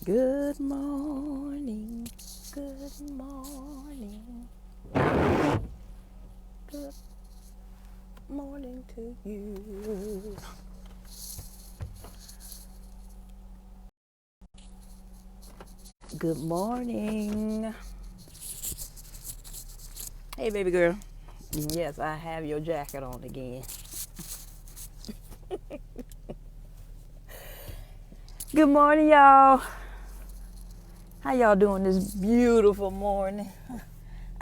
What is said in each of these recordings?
Good morning, good morning, good morning to you. Good morning. Hey, baby girl. Yes, I have your jacket on again. Good morning, y'all. How y'all doing this beautiful morning?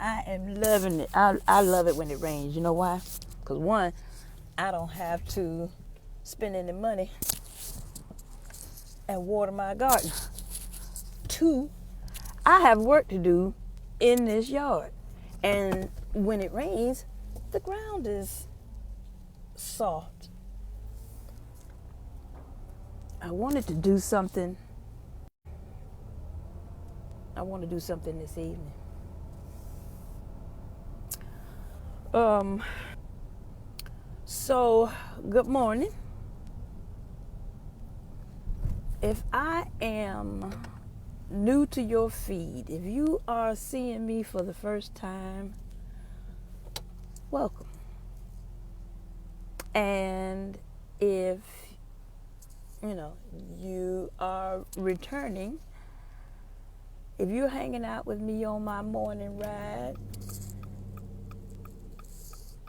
I am loving it. I love it when it rains. You know why? Because one, I don't have to spend any money and water my garden. Two, I have work to do in this yard. And when it rains, the ground is soft. I wanted to do something. I want to do something this evening. Um, so, good morning. If I am new to your feed, if you are seeing me for the first time, welcome. And if you are returning, if you're hanging out with me on my morning ride,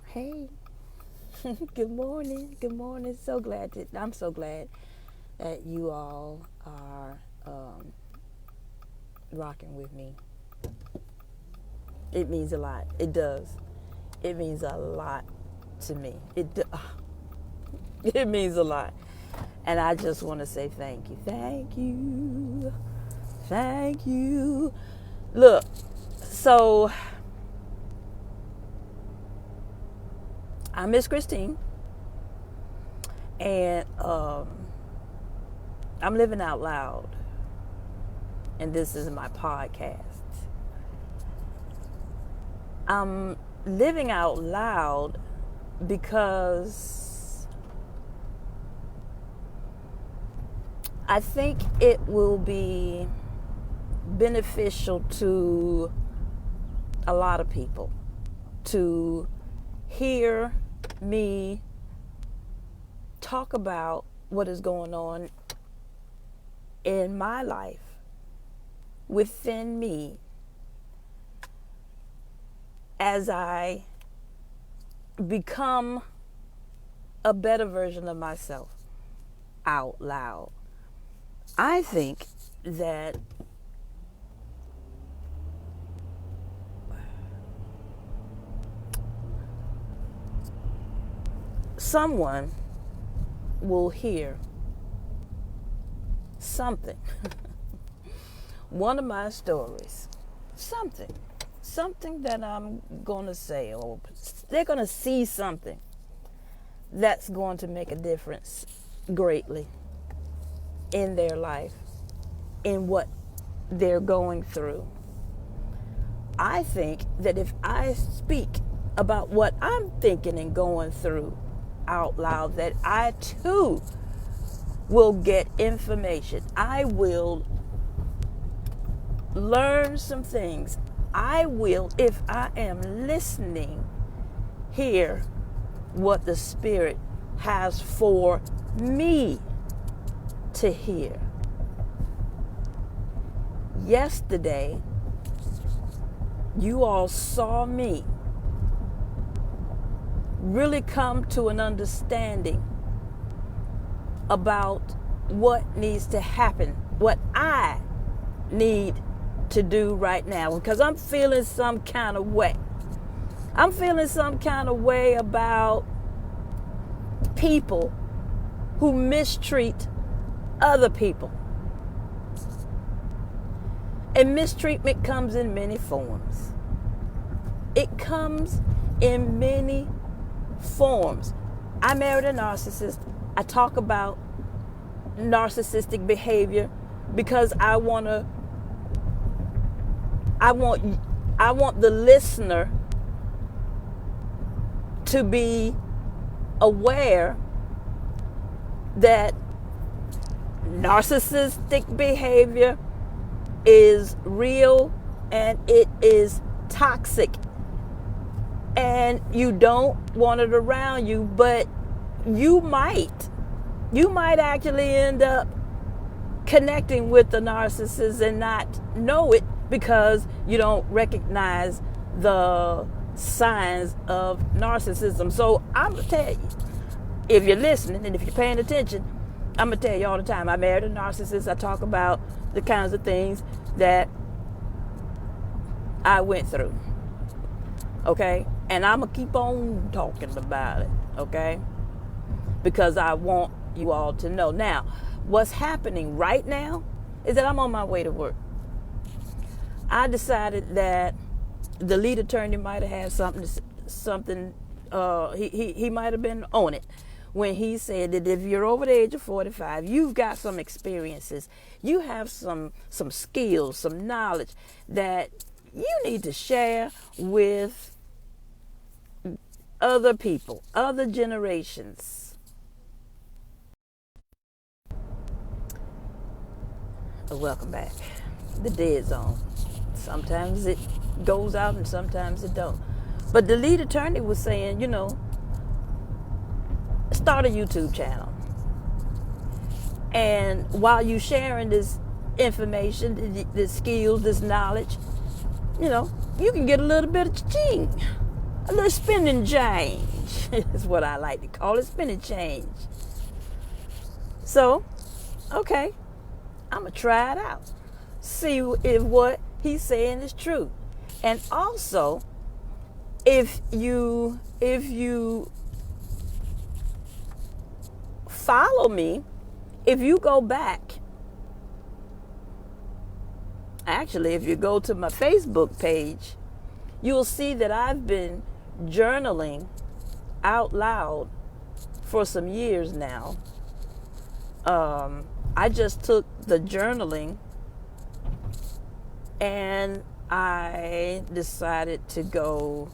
hey, good morning, good morning. I'm so glad that you all are rocking with me. It means a lot. It does. It means a lot to me. It means a lot. And I just want to say thank you. Thank you. Thank you. Look, so I'm Miss Christine, and I'm living out loud, and this is my podcast. I'm living out loud because I think it will be beneficial to a lot of people to hear me talk about what is going on in my life, within me, as I become a better version of myself out loud. I think that someone will hear something, one of my stories, something that I'm going to say, or they're going to see something that's going to make a difference greatly in their life, in what they're going through. I think that if I speak about what I'm thinking and going through out loud, that I too will get information. I will learn some things. I will, if I am listening, hear what the Spirit has for me to hear. Yesterday, you all saw me really come to an understanding about what needs to happen, what I need to do right now, because I'm feeling some kind of way. I'm feeling some kind of way about people who mistreat other people. And mistreatment comes in many forms. It comes in many forms. I married a narcissist. I talk about narcissistic behavior because I want the listener to be aware that Narcissistic behavior is real and it is toxic. And you don't want it around you, but you might actually end up connecting with the narcissist and not know it because you don't recognize the signs of narcissism. So I'm going to tell you, if you're listening and if you're paying attention, I'm going to tell you all the time, I married a narcissist. I talk about the kinds of things that I went through. Okay? And I'm going to keep on talking about it. Okay? Because I want you all to know. Now, what's happening right now is that I'm on my way to work. I decided that the lead attorney might have had something. He might have been on it when he said that if you're over the age of 45, you've got some experiences, you have some skills, some knowledge that you need to share with other people, other generations. Welcome back. The dead zone. Sometimes it goes out and sometimes it don't. But the lead attorney was saying, start a YouTube channel. And while you sharing this information, this skills, this knowledge, you can get a little bit of ching, a little spending change. Is what I like to call it, spending change. So, okay, I'm going to try it out. See if what he's saying is true. And also, if you follow me, if you go back, actually, if you go to my Facebook page, you'll see that I've been journaling out loud for some years now. I just took the journaling and I decided to go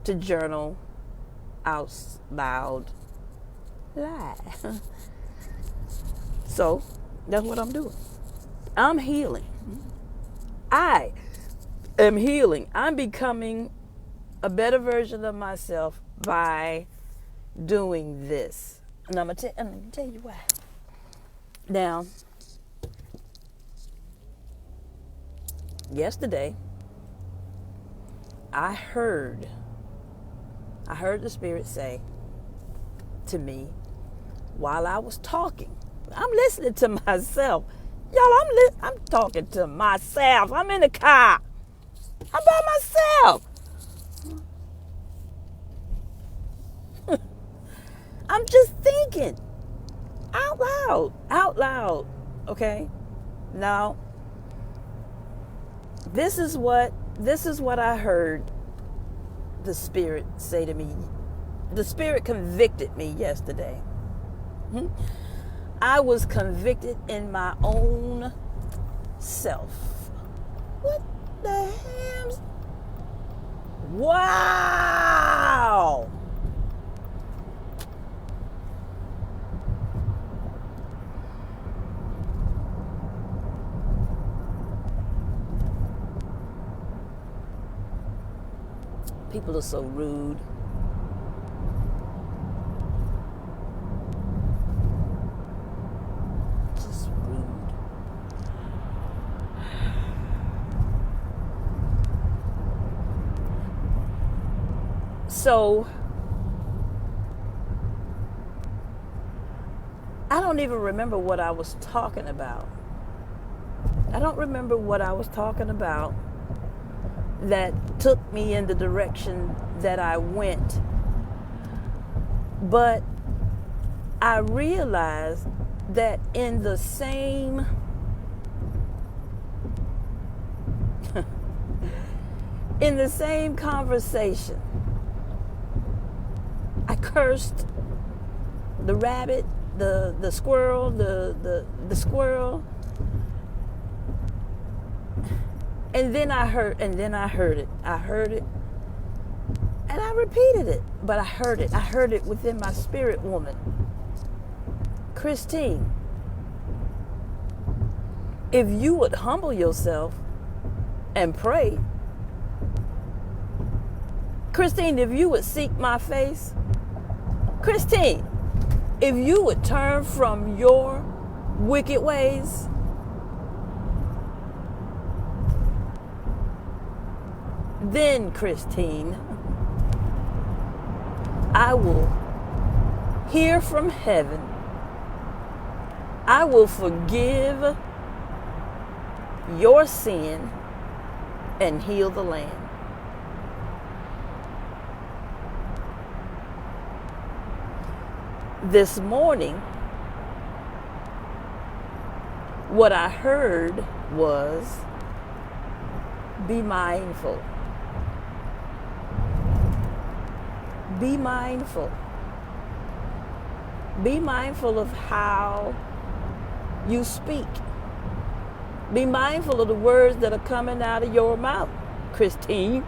to journal out loud live. So that's what I'm doing. I'm healing. I am healing. I'm becoming a better version of myself by doing this. And I'm going to tell you why. Now, yesterday, I heard the Spirit say to me while I was talking. I'm listening to myself. Y'all, I'm talking to myself. I'm in the car. I'm by myself. I'm just thinking out loud. Okay? Now, this is what I heard the Spirit say to me. The Spirit convicted me yesterday. I was convicted in my own self. What the hell? Wow! People are so rude. Just rude. So, I don't even remember what I was talking about. I don't remember what I was talking about that took me in the direction that I went. But I realized that in the same conversation, I cursed the rabbit, the squirrel, the squirrel. And then I heard it. I heard it. And I repeated it. But I heard it. I heard it within my spirit woman. Christine, if you would humble yourself and pray, Christine, if you would seek my face, Christine, if you would turn from your wicked ways, then, Christine, I will hear from heaven. I will forgive your sin and heal the land. This morning, what I heard was, be mindful. Be mindful. Be mindful of how you speak. Be mindful of the words that are coming out of your mouth, Christine.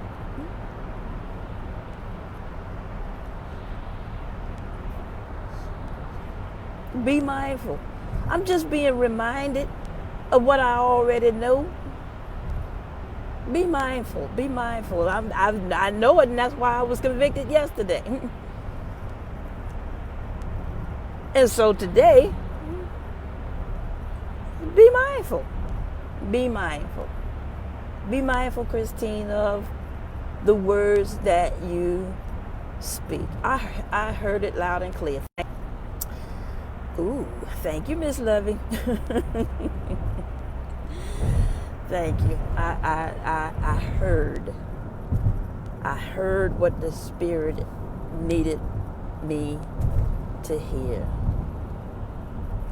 Be mindful. I'm just being reminded of what I already know. Be mindful. Be mindful. I know it, and that's why I was convicted yesterday. And so today, be mindful. Be mindful. Be mindful, Christine, of the words that you speak. I heard it loud and clear. Ooh, thank you, Miss Lovey. Thank you. I heard what the Spirit needed me to hear.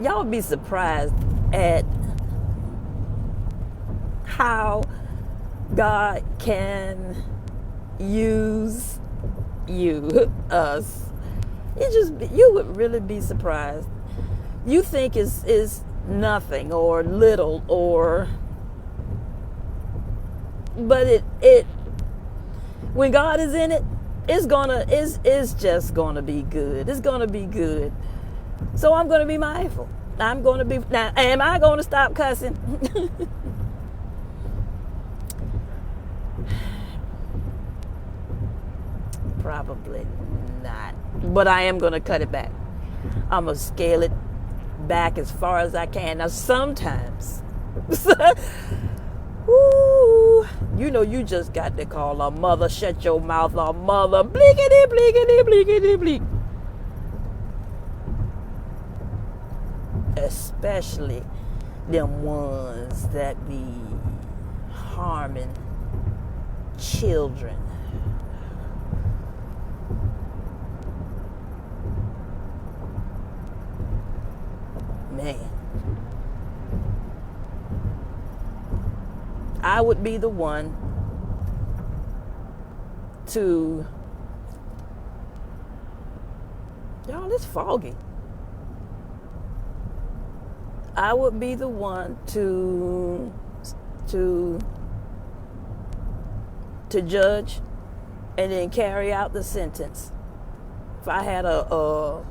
Y'all be surprised at how God can use you, us. You would really be surprised. You think is nothing or little but it when God is in it, it's just gonna be good. It's gonna be good. So I'm gonna be mindful. Now, am I gonna stop cussing? Probably not. But I am gonna cut it back. I'm gonna scale it back as far as I can. Now sometimes ooh, you just got to call a mother, shut your mouth, a mother, blinkety, blinkety, blinkety, blink. Especially them ones that be harming children. Man, I would be the one to, y'all, it's foggy. I would be the one to judge and then carry out the sentence. If I had a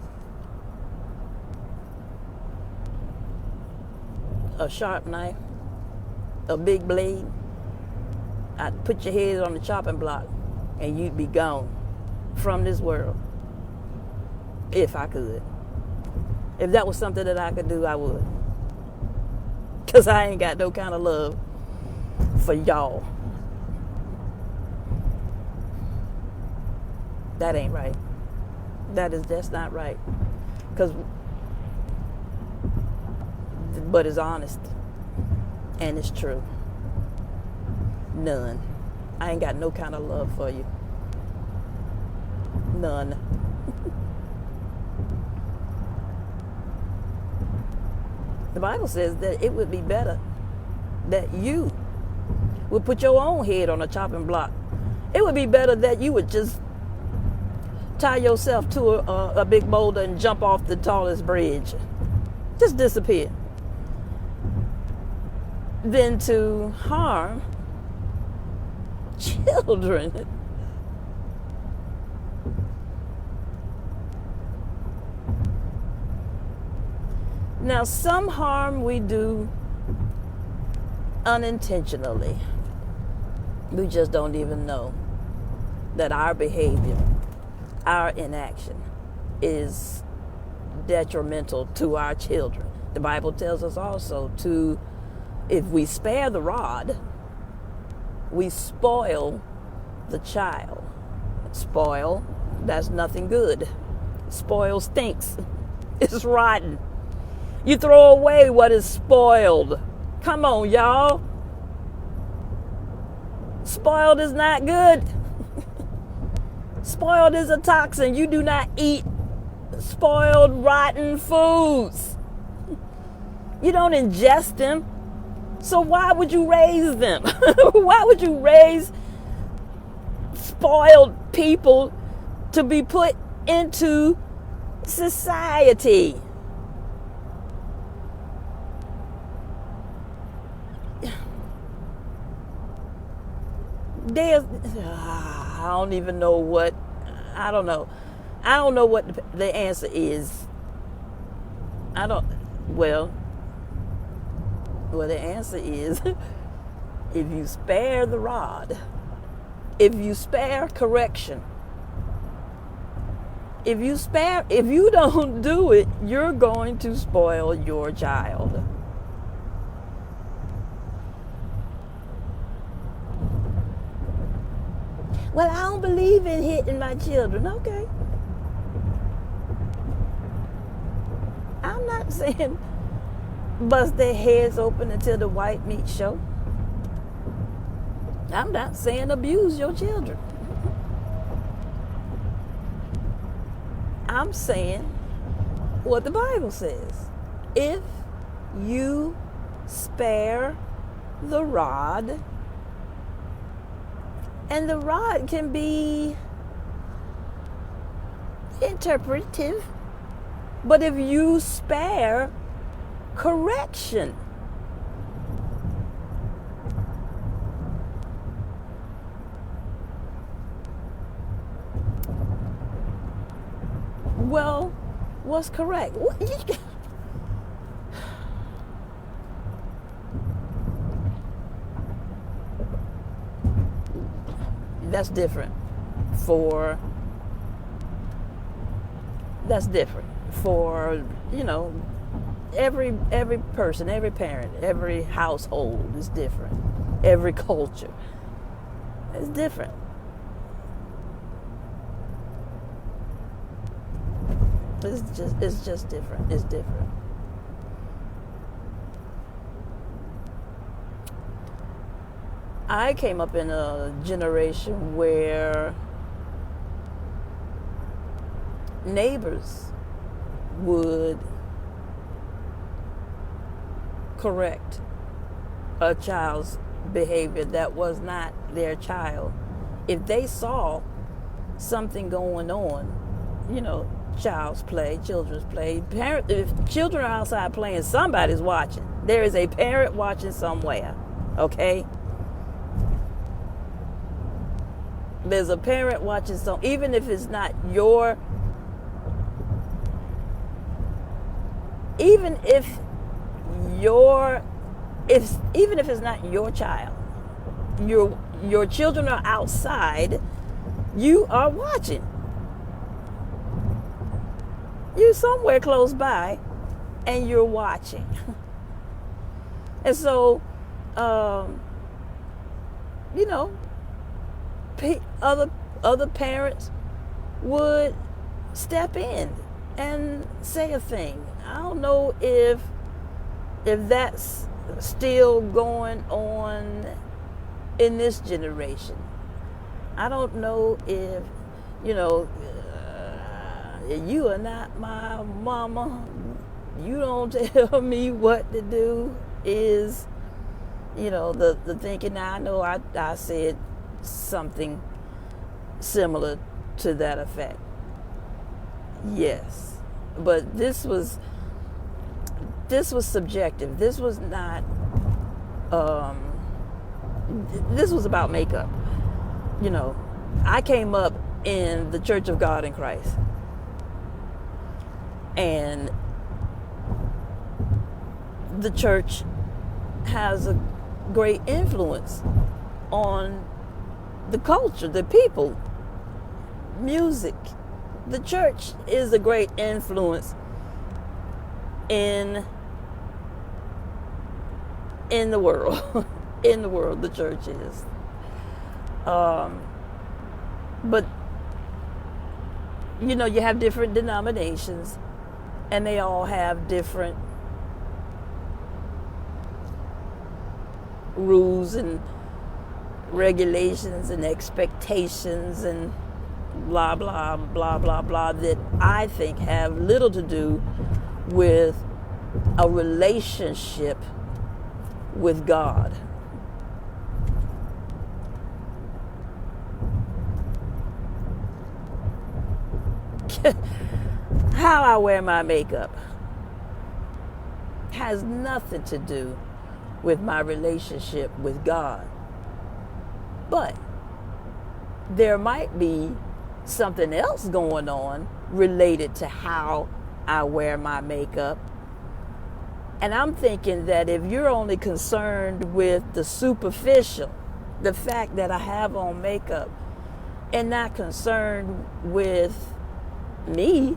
sharp knife, a big blade, I'd put your head on the chopping block and you'd be gone from this world. If I could. If that was something that I could do, I would. Because I ain't got no kind of love for y'all. That ain't right. That's not right. But it's honest. And it's true. None. I ain't got no kind of love for you. None. The Bible says that it would be better that you would put your own head on a chopping block. It would be better that you would just tie yourself to a big boulder and jump off the tallest bridge. Just disappear. Than to harm children. Now, some harm we do unintentionally. We just don't even know that our behavior, our inaction is detrimental to our children. The Bible tells us also to, if we spare the rod, we spoil the child. Spoil, that's nothing good. Spoil stinks. It's rotten. You throw away what is spoiled. Come on, y'all. Spoiled is not good. Spoiled is a toxin. You do not eat spoiled, rotten foods. You don't ingest them. So why would you raise them? Why would you raise spoiled people to be put into society? I don't even know what, I don't know what the answer is. Well, the answer is if you spare the rod, if you spare correction, if you don't do it, you're going to spoil your child. Well, I don't believe in hitting my children. Okay. I'm not saying bust their heads open until the white meat show. I'm not saying abuse your children. I'm saying what the Bible says. If you spare the rod, and the rod can be interpretive, but if you spare correction, well, what's correct? That's different for, every person, every parent, every household is different. Every culture is different. It's just different. It's different. I came up in a generation where neighbors would correct a child's behavior that was not their child. If they saw something going on, children's play, if children are outside playing, somebody's watching. There is a parent watching somewhere, okay? There's a parent watching even if it's not even if it's not your child, your children are outside, you are watching. You're somewhere close by and you're watching. And so other parents would step in and say a thing. I don't know if that's still going on in this generation. I don't know if you are not my mama. You don't tell me what to do is the thinking. Now I know I said something similar to that effect. Yes. But this was subjective. This was not this was about makeup. I came up in the Church of God in Christ. And the church has a great influence on the culture, the people, music. The church is a great influence in the world. In the world, the church is. But you know, you have different denominations, and they all have different rules and regulations and expectations and blah blah blah blah blah that I think have little to do with a relationship with God. How I wear my makeup has nothing to do with my relationship with God. But there might be something else going on related to how I wear my makeup. And I'm thinking that if you're only concerned with the superficial, the fact that I have on makeup, and not concerned with me,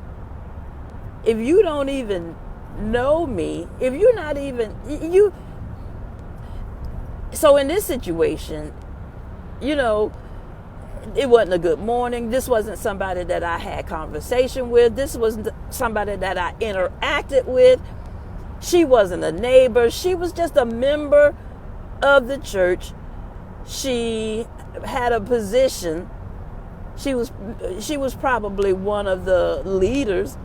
if you don't even know me, if you're not even, so in this situation, you know, it wasn't a good morning. This wasn't somebody that I had conversation with. This wasn't somebody that I interacted with. She wasn't a neighbor. She was just a member of the church. She had a position. She was probably one of the leaders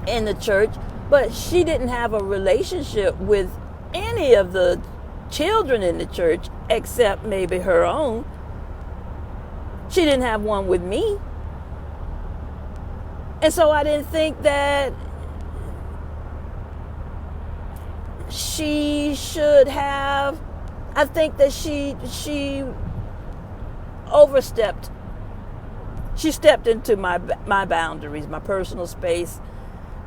in the church, but she didn't have a relationship with any of the children in the church except maybe her own. She didn't have one with me. And so I didn't think that she should have, I think that she overstepped. She stepped into my boundaries, my personal space,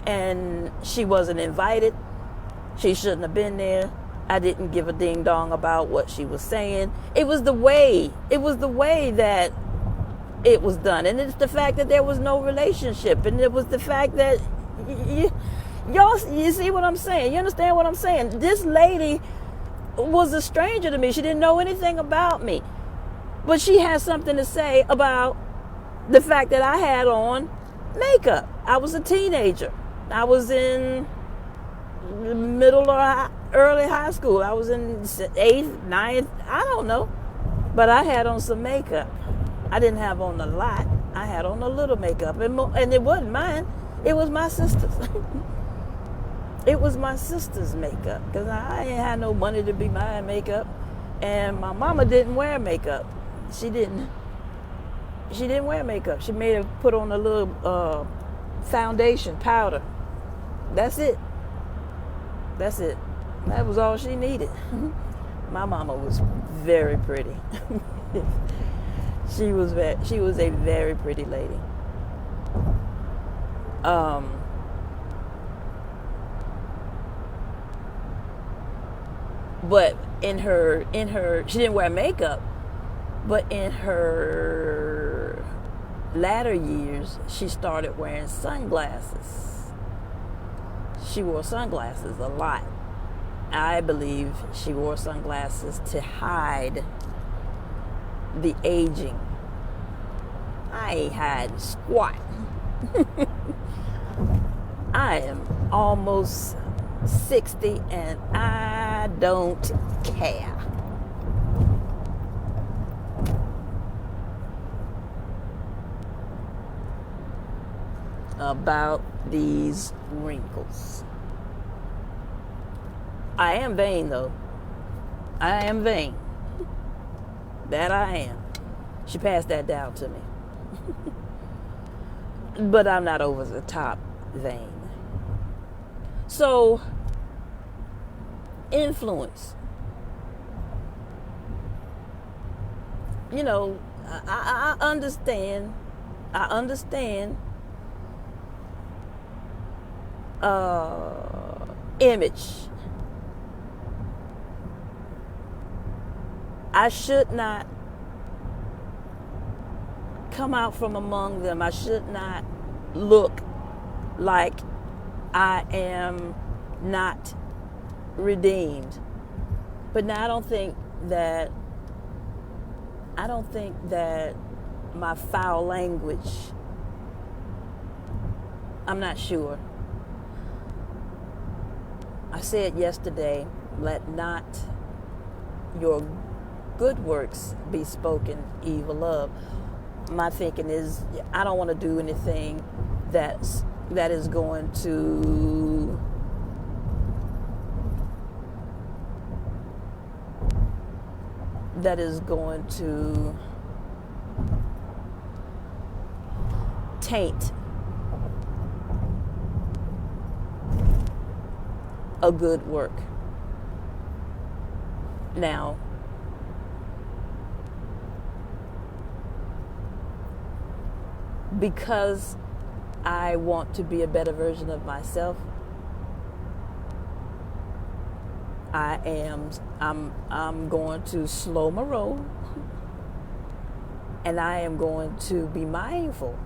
and she wasn't invited. She shouldn't have been there. I didn't give a ding dong about what she was saying. It was the way that it was done. And it's the fact that there was no relationship. And it was the fact that, you see what I'm saying? You understand what I'm saying? This lady was a stranger to me. She didn't know anything about me. But she had something to say about the fact that I had on makeup. I was a teenager. I was in middle or early high school. I was in 8th, 9th, I don't know. But I had on some makeup. I didn't have on a lot. I had on a little makeup. And it wasn't mine. It was my sister's. It was my sister's makeup. Because I ain't had no money to be buying makeup. And my mama didn't wear makeup. She didn't wear makeup. She made her put on a little foundation, powder. That's it. That was all she needed. My mama was very pretty. She was a very pretty lady. But in her, she didn't wear makeup. But in her latter years, she started wearing sunglasses. She wore sunglasses a lot. I believe she wore sunglasses to hide the aging. I ain't hiding squat. I am almost 60 and I don't care. About these wrinkles. I am vain though. I am vain. That I am. She passed that down to me. But I'm not over the top vain. So, influence. You know, I understand. Image. I should not come out from among them. I should not look like I am not redeemed. But now I don't think that my foul language, I'm not sure. I said yesterday, let not your good works be spoken evil of. My thinking is, I don't want to do anything that is going to taint a good work. Now, because I want to be a better version of myself, I'm going to slow my roll, and I am going to be mindful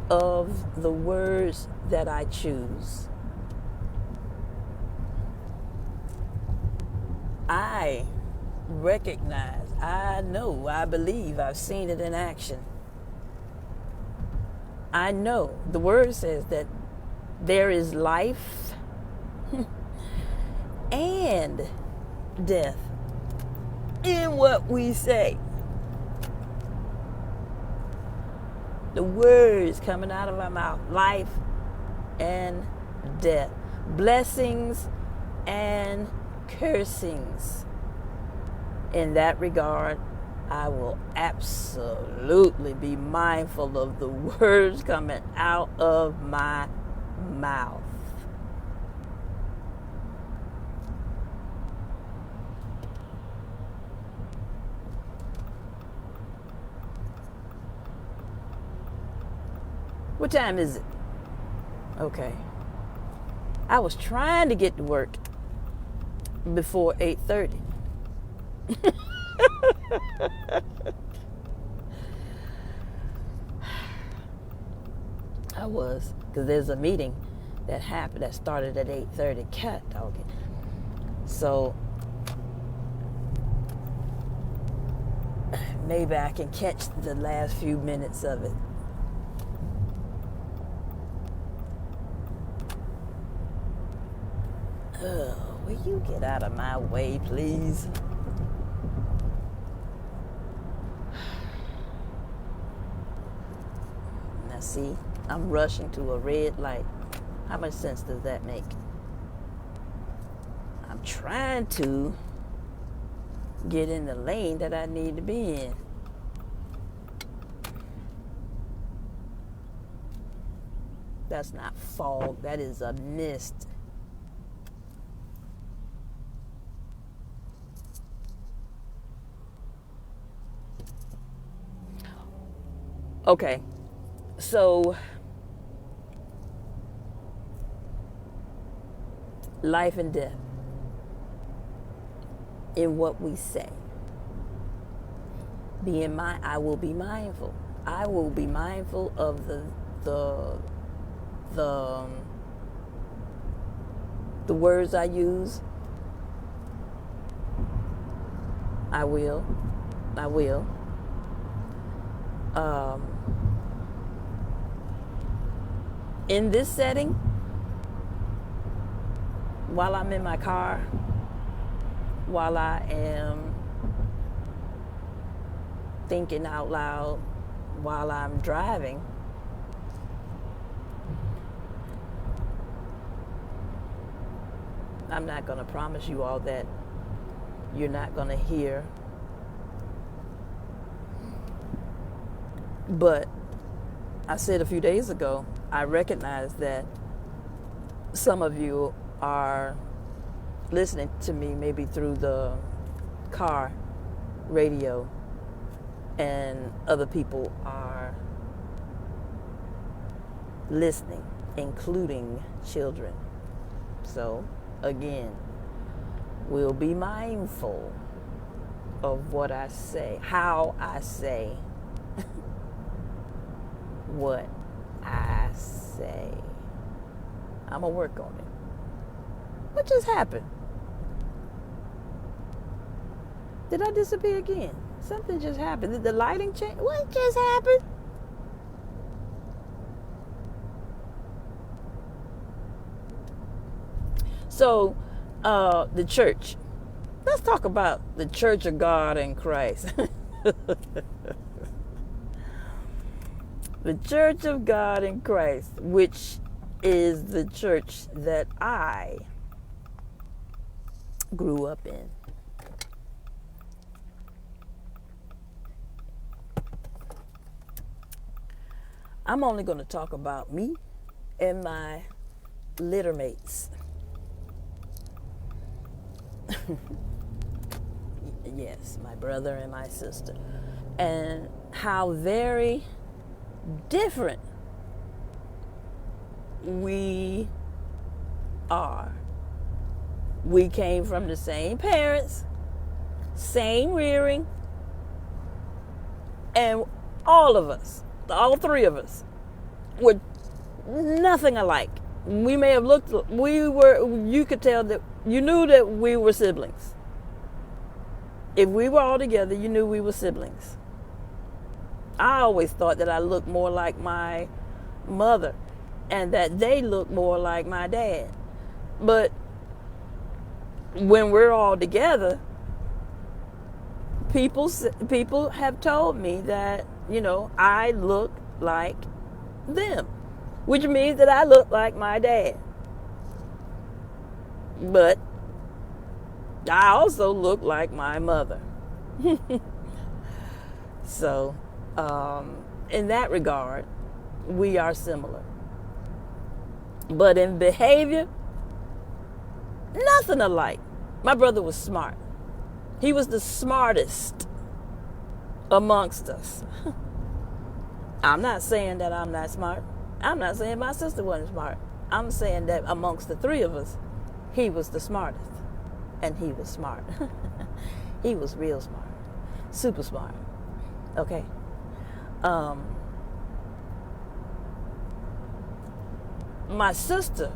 of the words that I choose. I recognize, I know, I believe, I've seen it in action. I know the word says that there is life and death in what we say. The words coming out of our mouth, life and death, blessings and cursings. In that regard, I will absolutely be mindful of the words coming out of my mouth. What time is it? Okay. I was trying to get to work before 8:30. I was, because there's a meeting that started at 8:30. Cat dogging. So maybe I can catch the last few minutes of it. Will you get out of my way, please? Now see, I'm rushing to a red light. How much sense does that make? I'm trying to get in the lane that I need to be in. That's not fog, that is a mist. Okay, so life and death in what we say. I will be mindful. I will be mindful of the words I use. I will. In this setting, while I'm in my car, while I am thinking out loud, while I'm driving, I'm not going to promise you all that you're not going to hear. But I said a few days ago, I recognize that some of you are listening to me maybe through the car radio, and other people are listening, including children. So again, we'll be mindful of what I say, how I say what I say. I'm going to work on it. What just happened? Did I disappear again? Something just happened. Did the lighting change? What just happened? So, the church. Let's talk about the Church of God in Christ. The Church of God in Christ, which is the church that I grew up in. I'm only going to talk about me and my littermates. Yes, my brother and my sister. And how very different we are. We came from the same parents, same rearing, and all of us, all three of us, were nothing alike. We may have looked, you could tell that, you knew that we were siblings. If we were all together, you knew we were siblings. I always thought that I looked more like my mother and that they looked more like my dad. But when we're all together, people have told me that, I look like them, which means that I look like my dad. But I also look like my mother. So, in that regard, we are similar. But in behavior, nothing alike. My brother was smart. He was the smartest amongst us. I'm not saying that I'm not smart. I'm not saying my sister wasn't smart. I'm saying that amongst the three of us, he was the smartest. And he was smart. He was real smart. Super smart. Okay. My sister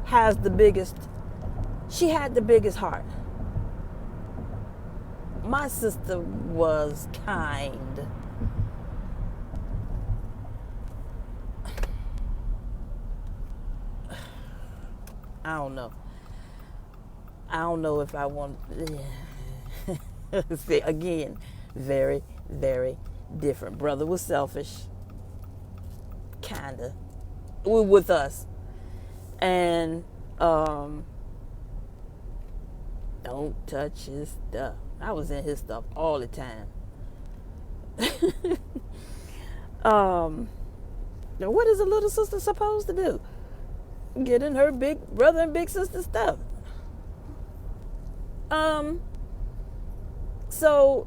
has she had the biggest heart. My sister was kind. I don't know if I want. See, again, very, very different. Brother was selfish, kinda, with us, and don't touch his stuff. I was in his stuff all the time. Now what is a little sister supposed to do? Get in her big brother and big sister stuff. So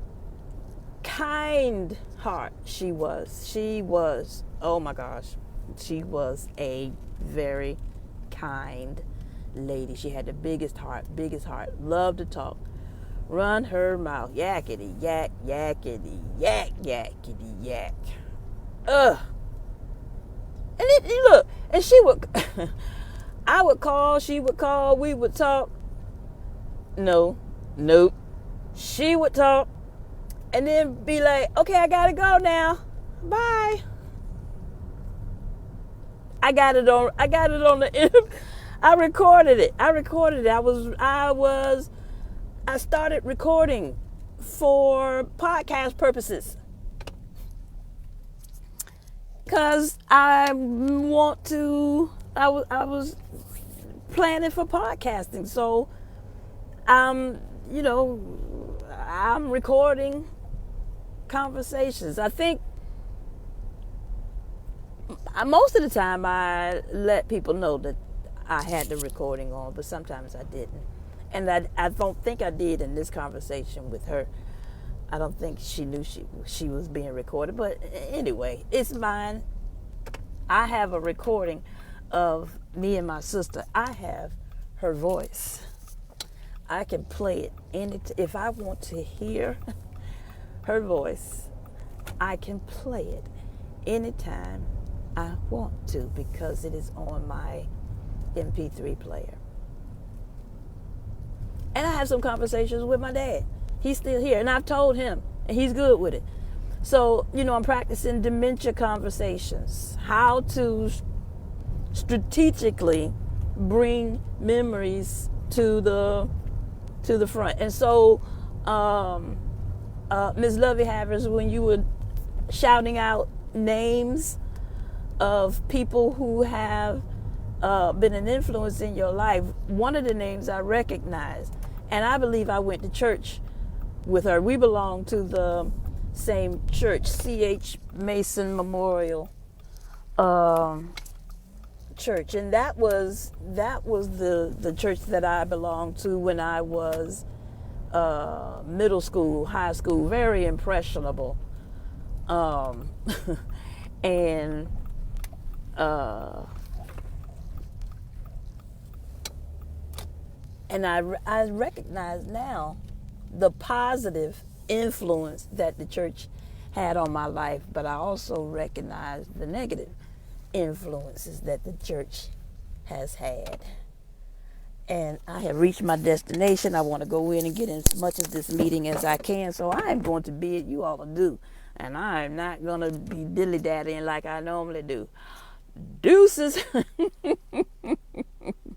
kind heart she was. She was, oh my gosh, she was a very kind lady. She had the biggest heart, loved to talk. Run her mouth, yakety yak, yakety yak, yakety yak. Ugh. And look, and she would, I would call, she would call, we would talk. Nope. She would talk and then be like, okay, I gotta go now. Bye. I got it on the I recorded it. I started recording for podcast purposes. Cause I was planning for podcasting. So I'm recording conversations. I think most of the time I let people know that I had the recording on, but sometimes I didn't. And I don't think I did in this conversation with her. I don't think she knew she was being recorded. But anyway, it's mine. I have a recording of me and my sister. I have her voice. I can play it if I want to hear her voice. I can play it anytime I want to because it is on my MP3 player. And I have some conversations with my dad. He's still here, and I've told him, and he's good with it. So, I'm practicing dementia conversations, how to strategically bring memories to the front. And so, Ms. Lovey Havers, when you were shouting out names of people who have been an influence in your life, one of the names I recognized, and I believe I went to church with her. We belong to the same church, C.H. Mason Memorial Church, and that was the church that I belonged to when I was middle school, high school, very impressionable, and I recognize now the positive influence that the church had on my life, but I also recognize the negative influences that the church has had. And I have reached my destination. I want to go in and get as much of this meeting as I can, so I am going to bid you all adieu. And I am not going to be dilly-dallying like I normally do. Deuces.